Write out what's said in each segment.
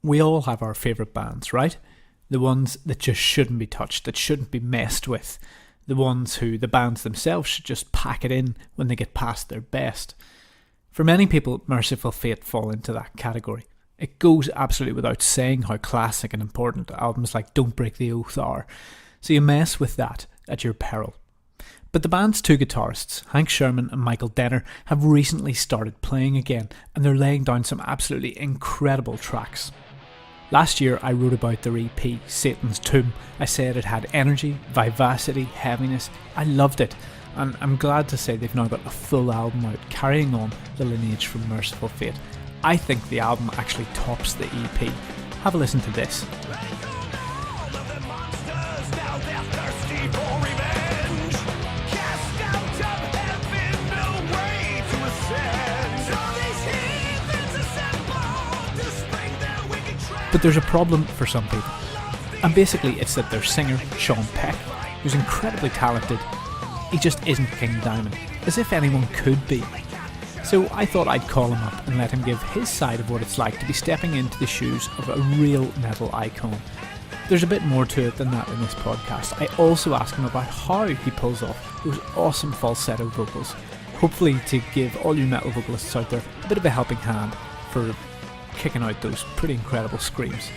We all have our favourite bands, right? The ones that just shouldn't be touched, that shouldn't be messed with. The ones who the bands themselves should just pack it in when they get past their best. For many people, Mercyful Fate fall into that category. It goes absolutely without saying how classic and important albums like Don't Break the Oath are, so you mess with that at your peril. But the band's two guitarists, Hank Shermann and Michael Denner, have recently started playing again, and they're laying down some absolutely incredible tracks. Last year I wrote about their EP, Satan's Tomb. I said it had energy, vivacity, heaviness. I loved it, and I'm glad to say they've now got a full album out, carrying on the lineage from Mercyful Fate. I think the album actually tops the EP. Have a listen to this. But there's a problem for some people, and basically it's that their singer, Sean Peck, who's incredibly talented, he just isn't King Diamond, as if anyone could be. So I thought I'd call him up and let him give his side of what it's like to be stepping into the shoes of a real metal icon. There's a bit more to it than that in this podcast. I also ask him about how he pulls off those awesome falsetto vocals, hopefully to give all you metal vocalists out there a bit of a helping hand for kicking out those pretty incredible screams.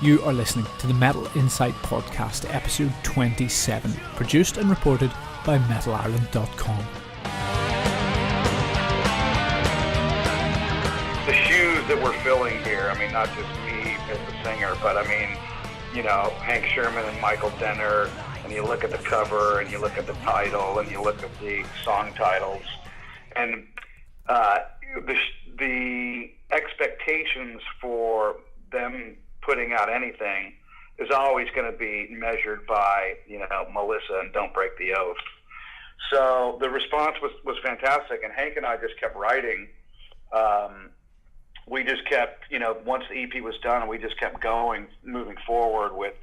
You are listening to the Metal Insight Podcast, episode 27, produced and reported by MetalIreland.com. The shoes that we're filling here, I mean, not just me as the singer, but I mean, you know, Hank Shermann and Michael Denner, and you look at the cover, and you look at the title, and you look at the song titles, and the expectations for them putting out anything is always going to be measured by, you know, Melissa and Don't Break the Oath. So the response was fantastic, and Hank and I just kept writing. We just kept, you know, once the EP was done, we just kept moving forward with,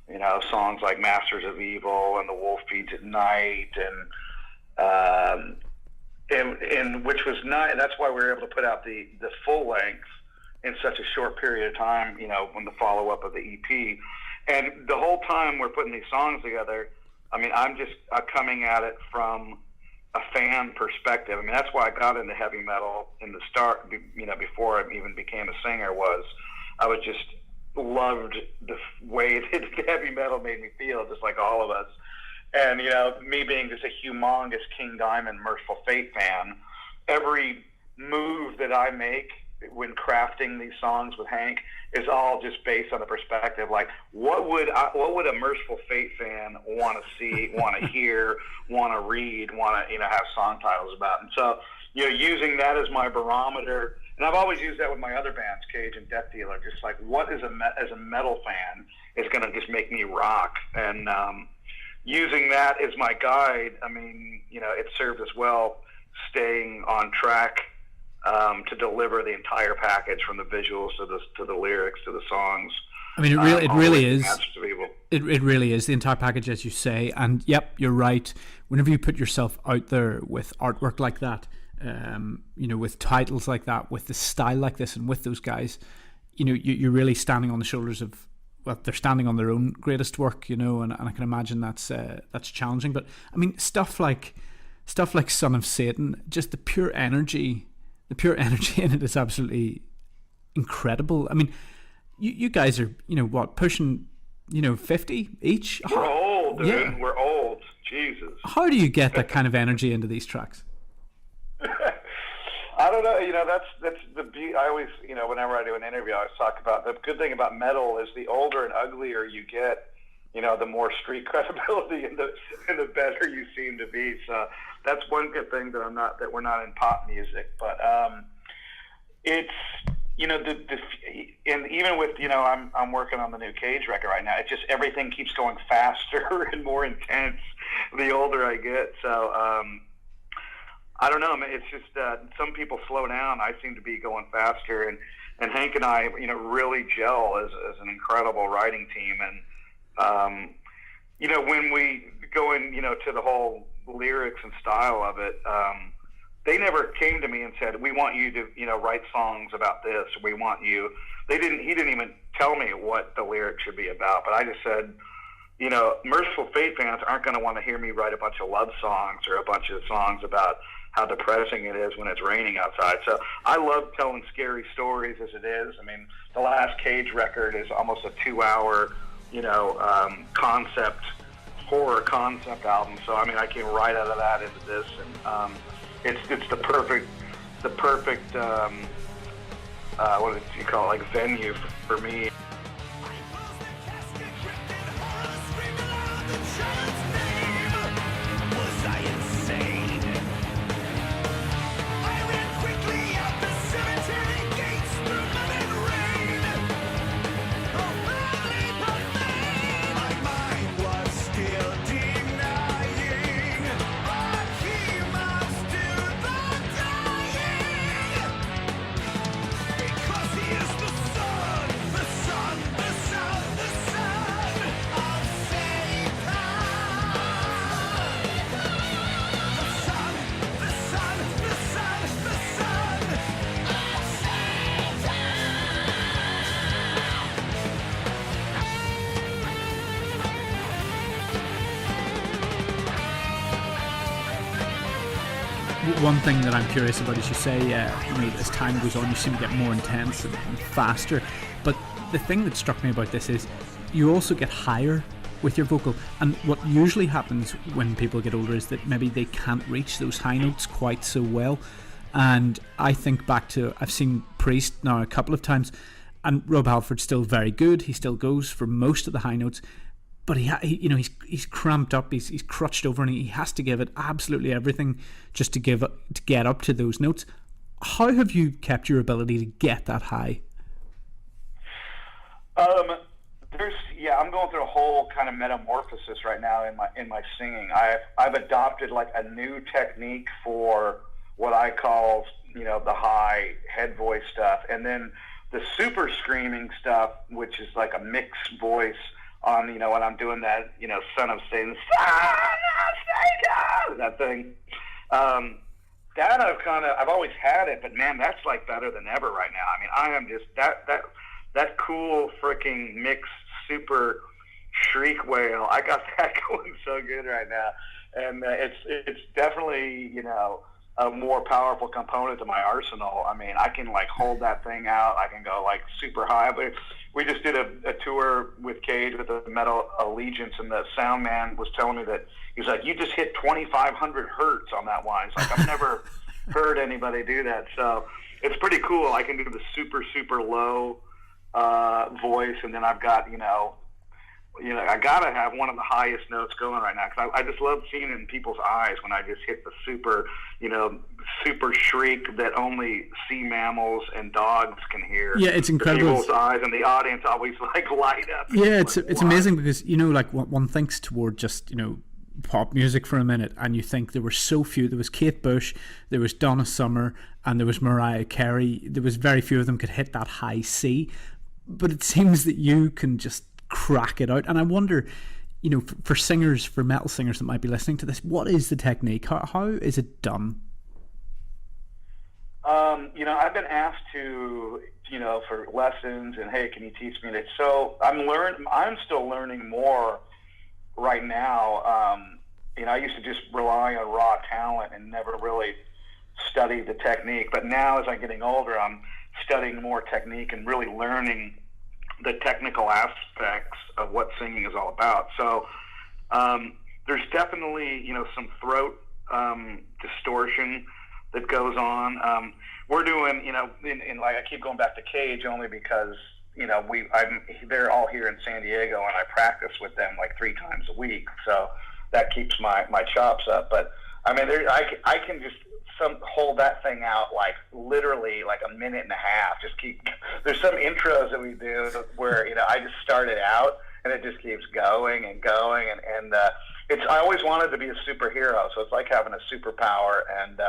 you know, songs like Masters of Evil and The Wolf Feeds at Night, and which was nice. That's why we were able to put out the full length in such a short period of time, you know, when the follow-up of the EP. And the whole time we're putting these songs together, I mean, I'm just coming at it from a fan perspective. I mean, that's why I got into heavy metal in the start, you know, before I even became a singer, was I was just loved the way that heavy metal made me feel, just like all of us. And, you know, me being just a humongous King Diamond, Mercyful Fate fan, every move that I make when crafting these songs with Hank is all just based on the perspective, like, what would a Mercyful Fate fan want to see, want to hear, want to read, want to, you know, have song titles about. And so, you know, using that as my barometer, and I've always used that with my other bands, Cage and Death Dealer, just like, what is as a metal fan is going to just make me rock. And using that as my guide, I mean, you know, it served us well, staying on track to deliver the entire package, from the visuals to the lyrics to the songs. I mean, it really is. It really is the entire package, as you say. And yep, you're right. Whenever you put yourself out there with artwork like that, you know, with titles like that, with the style like this, and with those guys, you know, you're really standing on the shoulders of, well, they're standing on their own greatest work, you know, and I can imagine that's challenging. But I mean, stuff like Son of Satan, just the pure energy in it is absolutely incredible. I mean, you guys are, you know, what, pushing, you know, 50 each? We're old, dude. Yeah. We're old. Jesus. How do you get that kind of energy into these tracks? I don't know. You know, that's the I always, you know, whenever I do an interview, I always talk about the good thing about metal is the older and uglier you get, you know, the more street credibility and the better you seem to be. So that's one good thing that we're not in pop music, but it's, you know, and even with, you know, I'm working on the new Cage record right now. It just, everything keeps going faster and more intense the older I get. So I don't know. I mean, it's just some people slow down. I seem to be going faster, and Hank and I, you know, really gel as an incredible writing team. And you know, when we go in, you know, to the whole lyrics and style of it, they never came to me and said, we want you to, you know, write songs about this, or we want you he didn't even tell me what the lyric should be about, but I just said, you know, Mercyful Fate fans aren't going to want to hear me write a bunch of love songs or a bunch of songs about how depressing it is when it's raining outside. So I love telling scary stories as it is. I mean, the last Cage record is almost a 2-hour, you know, horror concept album. So I mean, I came right out of that into this, and it's the perfect what do you call it, like venue for me. One thing that I'm curious about is you say, you know, as time goes on, you seem to get more intense and faster. But the thing that struck me about this is you also get higher with your vocal. And what usually happens when people get older is that maybe they can't reach those high notes quite so well. And I think back to, I've seen Priest now a couple of times, and Rob Halford's still very good. He still goes for most of the high notes. But he's cramped up, he's crutched over, and he has to give it absolutely everything just to get up to those notes. How have you kept your ability to get that high? I'm going through a whole kind of metamorphosis right now in my singing. I've adopted like a new technique for what I call, you know, the high head voice stuff, and then the super screaming stuff, which is like a mixed voice. On, you know, when I'm doing that, you know, Son of Satan, that thing, that I've always had it, but man, that's like better than ever right now. I mean, I am just that cool freaking mixed super shriek wail. I got that going so good right now, and it's definitely, you know, a more powerful component to my arsenal. I mean, I can like hold that thing out. I can go like super high. But we just did a tour with Cage with the Metal Allegiance, and the sound man was telling me that he's like, you just hit 2,500 hertz on that one. He's like, I've never heard anybody do that. So it's pretty cool. I can do the super, super low voice, and then I've got, you know, I gotta have one of the highest notes going right now, because I just love seeing it in people's eyes when I just hit the super, you know, super shriek that only sea mammals and dogs can hear. Yeah, it's incredible. People's eyes, and the audience always like light up. Yeah, it's amazing, because, you know, like one thinks toward just, you know, pop music for a minute, and you think there were so few. There was Kate Bush, there was Donna Summer, and there was Mariah Carey. There was very few of them could hit that high C, but it seems that you can just crack it out. And I wonder, you know, for singers, for metal singers that might be listening to this, what is the technique? How is it done? You know, I've been asked to, you know, for lessons, and hey, can you teach me that? So I'm still learning more right now. You know, I used to just rely on raw talent and never really study the technique. But now, as I'm getting older, I'm studying more technique and really learning the technical aspects of what singing is all about. So there's definitely, you know, some throat distortion that goes on. We're doing, you know, in like, I keep going back to Cage only because, you know, they're all here in San Diego, and I practice with them like 3 times a week. So that keeps my chops up. But I mean, I can just hold that thing out like literally like a minute and a half. There's some intros that we do where, you know, I just started out and it just keeps going and going, and I always wanted to be a superhero, so it's like having a superpower, and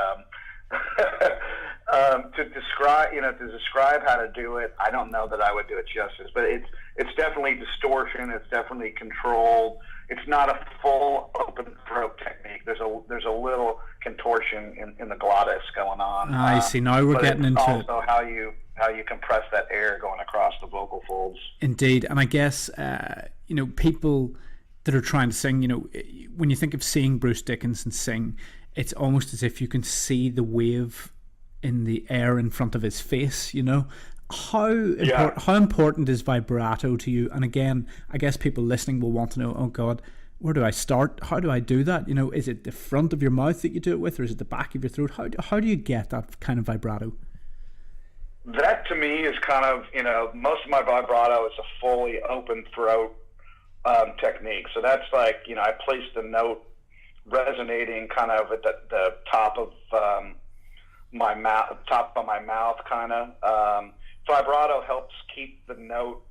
To describe how to do it, I don't know that I would do it justice, but it's definitely distortion. It's definitely controlled. It's not a full open throat technique. There's a little contortion in the glottis going on. I see. Now we're getting into also how you compress that air going across the vocal folds. Indeed, and I guess people that are trying to sing, when you think of seeing Bruce Dickinson sing, it's almost as if you can see the wave in the air in front of his face. How important is vibrato to you? And again, I guess people listening will want to know, oh God, where do I start? How do I do that? Is it the front of your mouth that you do it with, or is it the back of your throat? How do you get that kind of vibrato? That to me is kind of, most of my vibrato is a fully open throat technique. So that's like, I place the note resonating kind of at the top of my mouth, kind of. Vibrato helps keep the note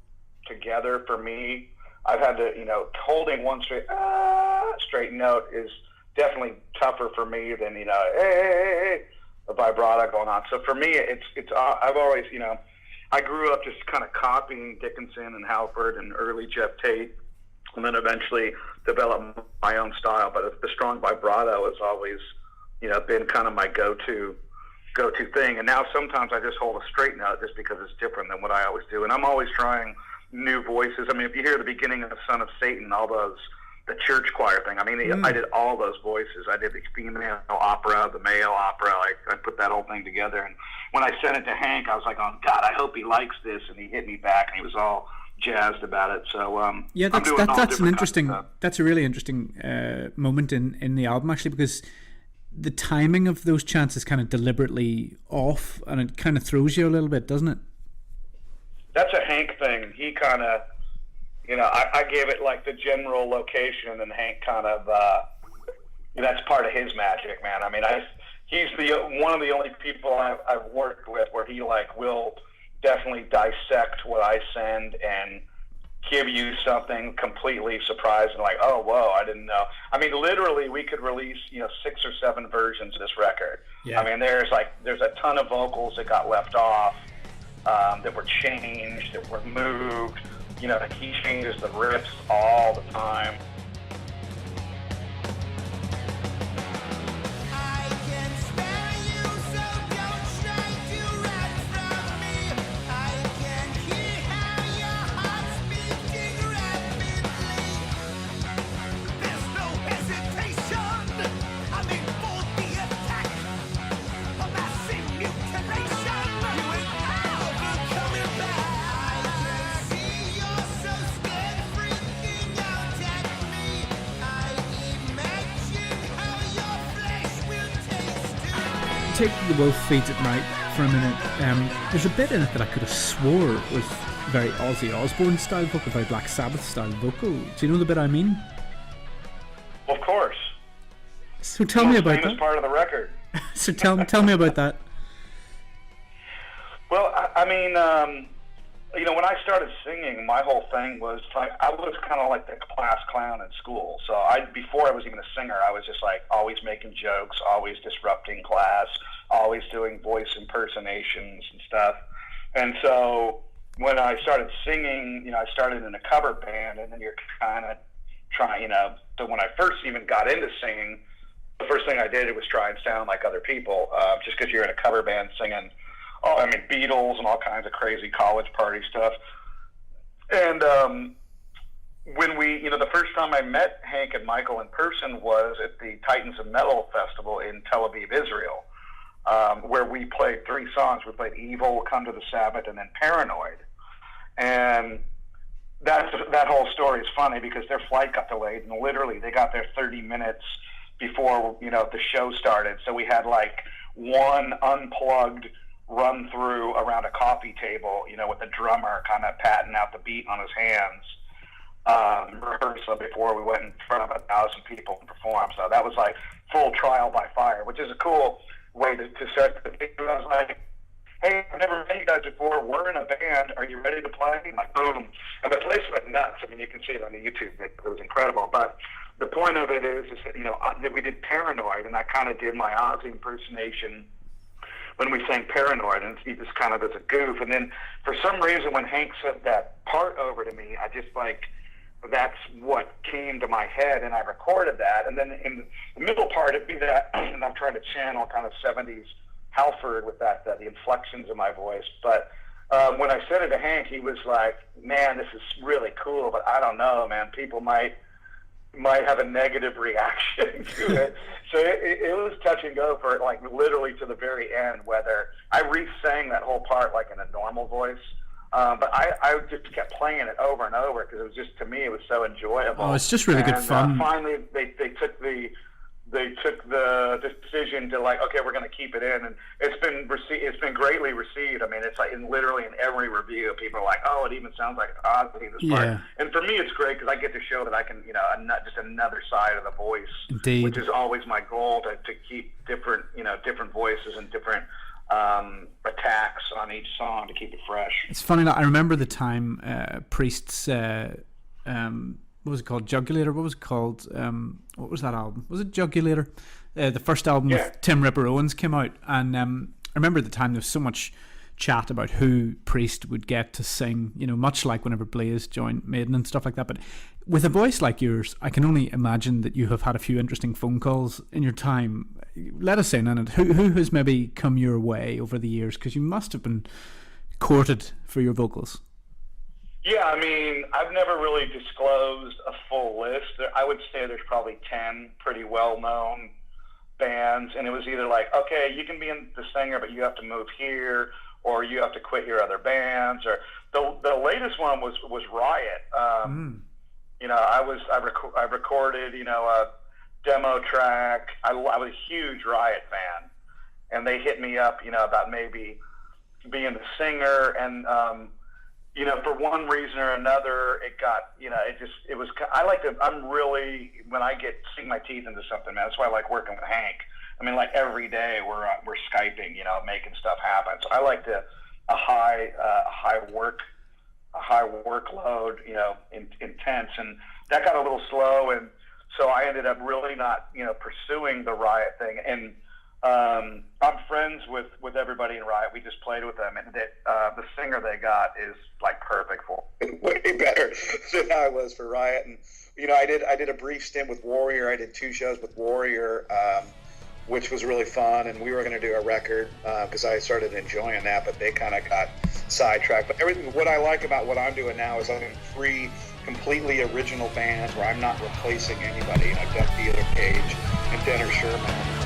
together for me. I've had to, holding one straight note is definitely tougher for me than, hey, a vibrato going on. So for me, it's I've always, I grew up just kind of copying Dickinson and Halford and early Jeff Tate, and then eventually developed my own style. But the strong vibrato has always, been kind of my go-to thing. And now sometimes I just hold a straight note just because it's different than what I always do. And I'm always trying new voices. I mean, if you hear the beginning of Son of Satan, the church choir thing, I did all those voices. I did the female opera, the male opera. I put that whole thing together. And when I sent it to Hank, I was like, oh God, I hope he likes this. And he hit me back and he was all jazzed about it. So that's a really interesting moment in the album, actually, because the timing of those chants is kind of deliberately off, and it kind of throws you a little bit, doesn't it? That's a Hank thing. He kind of, I gave it like the general location, and then Hank kind of, that's part of his magic, man. He's one of the only people I've worked with where he will definitely dissect what I send and give you something completely surprising, like, oh, whoa, I didn't know. Literally, we could release, 6 or 7 versions of this record. Yeah. There's a ton of vocals that got left off, that were changed, that were moved. He changes the riffs all the time. Take the Wolf Feeds at Night for a minute. There's a bit in it that I could have swore was very Ozzy Osbourne style vocal, very Black Sabbath style vocal. Do you know the bit I mean? Of course. So tell me about that. Part of the record. So tell me about that. Well, when I started singing, my whole thing was like, I was kind of like the class clown in school. So before I was even a singer, I was just like always making jokes, always disrupting class, always doing voice impersonations and stuff. And so when I started singing, I started in a cover band, and then you're kind of trying, so when I first even got into singing, the first thing I did was try and sound like other people, just because you're in a cover band singing, Beatles and all kinds of crazy college party stuff. And when the first time I met Hank and Michael in person was at the Titans of Metal Festival in Tel Aviv, Israel, where we played 3 songs. We played Evil, Come to the Sabbath, and then Paranoid. And that whole story is funny because their flight got delayed, and literally they got there 30 minutes before, the show started. So we had one unplugged run through around a coffee table, with the drummer kind of patting out the beat on his hands, rehearsal before we went in front of 1,000 people and performed. So that was like full trial by fire, which is a cool way to start the thing. I was like, hey, I've never met you guys before. We're in a band. Are you ready to play? And boom. And the place went nuts. You can see it on the YouTube. It was incredible. But the point of it is that, that we did Paranoid, and I kind of did my Ozzy impersonation when we sang Paranoid, and he just kind of as a goof. And then for some reason, when Hank said that part over to me, I just like, that's what came to my head, and I recorded that. And then in the middle part, it'd be that, and I'm trying to channel kind of 70s Halford with that, the inflections of my voice. But when I said it to Hank, he was like, man, this is really cool, but I don't know, man, people might have a negative reaction to it. So it was touch and go for like literally to the very end, whether I re-sang that whole part like in a normal voice. But I just kept playing it over and over because it was just, to me, it was so enjoyable. Oh, it's just really good fun. Finally, they took the decision to like, okay, we're going to keep it in, and it's been greatly received. I mean, it's like literally in every review, people are like, oh, it even sounds like Ozzy, this part. And for me, it's great because I get to show that I can, just another side of the voice. Indeed. Which is always my goal, to keep different voices and different attacks on each song to keep it fresh. It's funny that I remember the time Priest's what was it called? Jugulator? What was it called? What was that album? Was it Jugulator? The first album with Tim Ripper Owens came out, and I remember at the time there was so much chat about who Priest would get to sing, much like whenever Blaze joined Maiden and stuff like that. But with a voice like yours, I can only imagine that you have had a few interesting phone calls in your time. Let us in on it. Who has maybe come your way over the years? Because you must have been courted for your vocals. Yeah, I mean, I've never really disclosed a full list. I would say there's probably 10 pretty well-known bands, and it was either like, okay, you can be in the singer, but you have to move here, or you have to quit your other bands. Or the latest one was Riot. I recorded, a demo track. I was a huge Riot fan, and they hit me up, about maybe being the singer, and for one reason or another, it got, when I sink my teeth into something, man, that's why I like working with Hank. I mean, like every day we're Skyping, making stuff happen. So I like a high workload, intense, and that got a little slow. And so I ended up really not, pursuing the Riot thing. And I'm friends with everybody in Riot. We just played with them, and the singer they got is like perfect for way better than I was for Riot. And I did a brief stint with Warrior. I did 2 shows with Warrior, which was really fun. And we were going to do a record because I started enjoying that, but they kind of got sidetracked. But what I like about what I'm doing now is I'm in 3 completely original bands where I'm not replacing anybody. I've done Theodore Cage and Denner Shermann.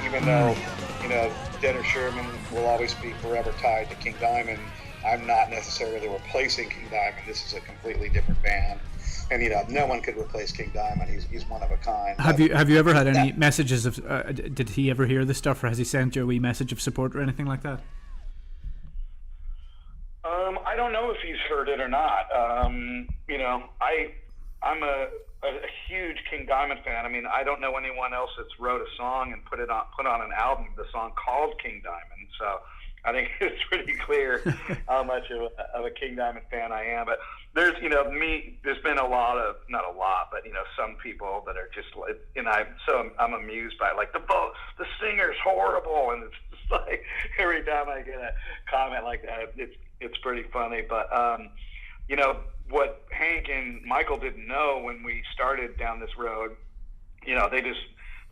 Even though, Denner Shermann will always be forever tied to King Diamond, I'm not necessarily replacing King Diamond. This is a completely different band. And, no one could replace King Diamond. He's one of a kind. Have you ever had any messages of, did he ever hear this stuff, or has he sent you a wee message of support or anything like that? I don't know if he's heard it or not. I'm a huge King Diamond fan. I mean, I don't know anyone else that's wrote a song and put on an album, the song called King Diamond. So I think it's pretty clear how much of a King Diamond fan I am. But there's, there's been not a lot, but some people that are just like, I'm amused by it. Like the singer's horrible, and it's just like every time I get a comment like that, it's pretty funny. But what Hank and Michael didn't know when we started down this road, they just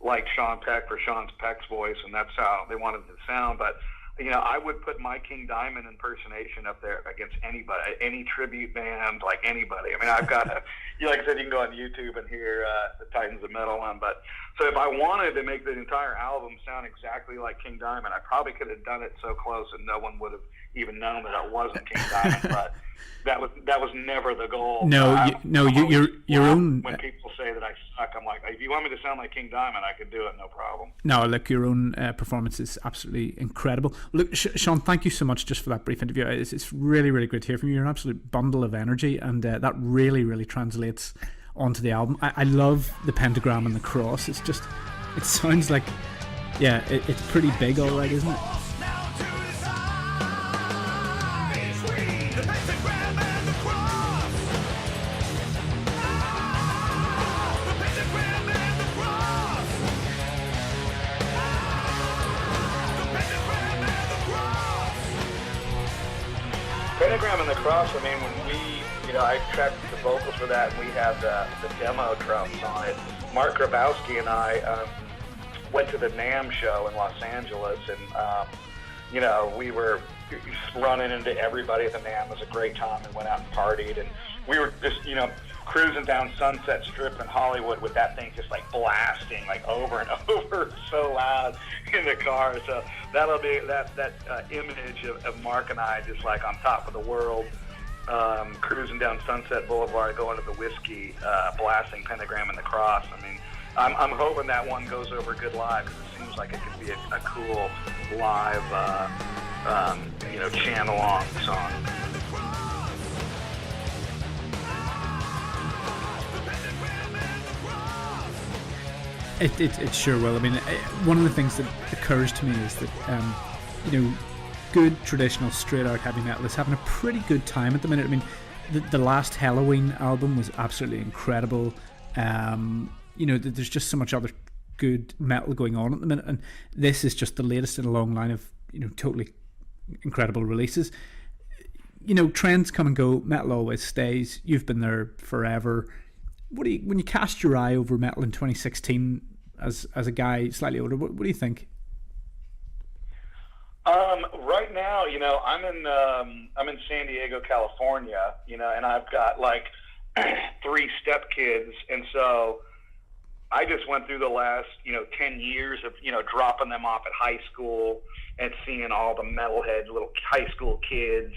liked Sean Peck for Sean Peck's voice, and that's how they wanted it to sound. But I would put my King Diamond impersonation up there against anybody, any tribute band, like anybody. I mean, I've got like I said, you can go on YouTube and hear the Titans of Metal one. But so if I wanted to make the entire album sound exactly like King Diamond, I probably could have done it so close and no one would have even known that it wasn't King Diamond. But that was never the goal. Your own. When people say that I suck, I'm like, if you want me to sound like King Diamond, I could do it, no problem. No, look, your own performance is absolutely incredible. Look, Sean, thank you so much just for that brief interview. It's really, really great to hear from you. You're an absolute bundle of energy, and that really, really translates onto the album. I love the pentagram and the cross. It sounds like, it's pretty big, all right, isn't it? Pentagram and the Cross, I mean, when we, I tracked the vocals for that, and we had the demo drums on it. Mark Grabowski and I went to the NAMM show in Los Angeles, and, we were running into everybody at the NAMM. It was a great time, and went out and partied, and we were just, cruising down Sunset Strip in Hollywood with that thing just like blasting like over and over so loud in the car. So that'll be that image of Mark and I just like on top of the world, cruising down Sunset Boulevard, going to the whiskey, blasting Pentagram and the Cross. I mean, I'm hoping that one goes over good live, because it seems like it could be a cool live, channel-on song. It sure will. I mean, one of the things that occurs to me is that, good traditional straight-out heavy metal is having a pretty good time at the minute. I mean, the last Halloween album was absolutely incredible. There's just so much other good metal going on at the minute, and this is just the latest in a long line of, totally incredible releases. Trends come and go. Metal always stays. You've been there forever. When you cast your eye over metal in 2016 as a guy slightly older, what do you think? Right now, I'm in San Diego, California, and I've got like 3 stepkids, and so I just went through the last 10 years of dropping them off at high school and seeing all the metalhead little high school kids,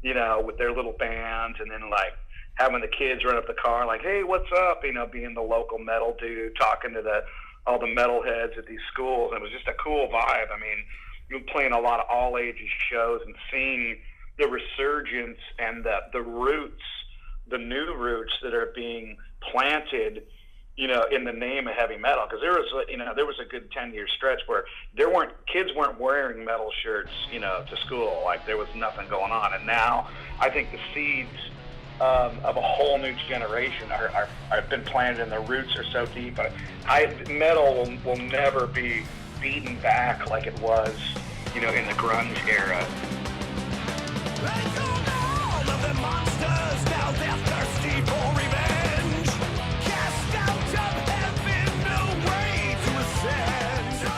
with their little bands, and then like having the kids run up the car like, hey, what's up? Being the local metal dude, talking to all the metalheads at these schools. And it was just a cool vibe. I mean, you're playing a lot of all ages shows and seeing the resurgence and the roots, the new roots that are being planted, in the name of heavy metal. Because there was a good 10-year stretch where kids weren't wearing metal shirts, to school. Like there was nothing going on. And now I think the seeds of a whole new generation are been planted, and the roots are so deep. Metal will never be beaten back like it was, in the grunge era. All of the monsters, now they're thirsty for revenge. Cast out of heaven, no way to ascend.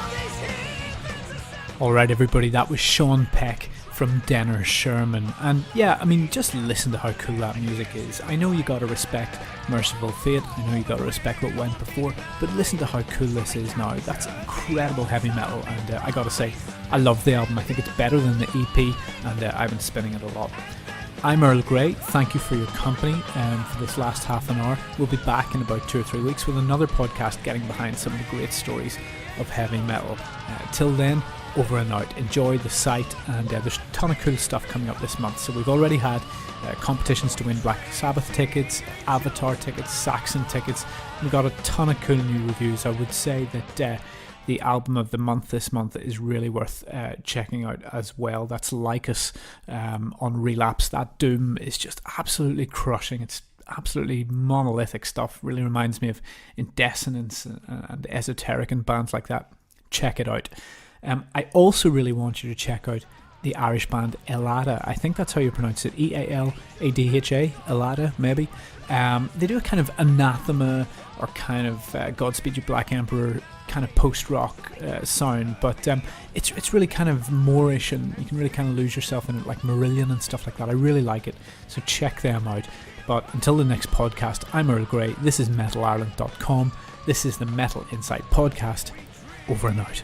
All right, everybody, that was Sean Peck from Denner Shermann, and just listen to how cool that music is. I know you gotta respect Mercyful Fate, I know you gotta respect what went before, but listen to how cool this is now. That's incredible heavy metal, and I gotta say, I love the album. I think it's better than the EP, and I've been spinning it a lot. I'm Earl Grey. Thank you for your company for this last half an hour. We'll be back in about 2 or 3 weeks with another podcast getting behind some of the great stories of heavy metal. Till then, over and out. Enjoy the site, and there's a ton of cool stuff coming up this month. So we've already had competitions to win Black Sabbath tickets, Avatar tickets, Saxon tickets. We've got a ton of cool new reviews. I would say that the album of the month this month is really worth checking out as well. That's Like Us on Relapse. That doom is just absolutely crushing. It's absolutely monolithic stuff. Really reminds me of Indecendence and Esoteric and bands like that. Check it out. I also really want you to check out the Irish band Elada. I think that's how you pronounce it. Ealadha, Elada, maybe. They do a kind of anathema or kind of Godspeed You Black Emperor kind of post-rock sound, but it's really kind of Moorish, and you can really kind of lose yourself in it, like Marillion and stuff like that. I really like it, so check them out. But until the next podcast, I'm Earl Grey, this is MetalIreland.com, this is the Metal Insight Podcast, over and out.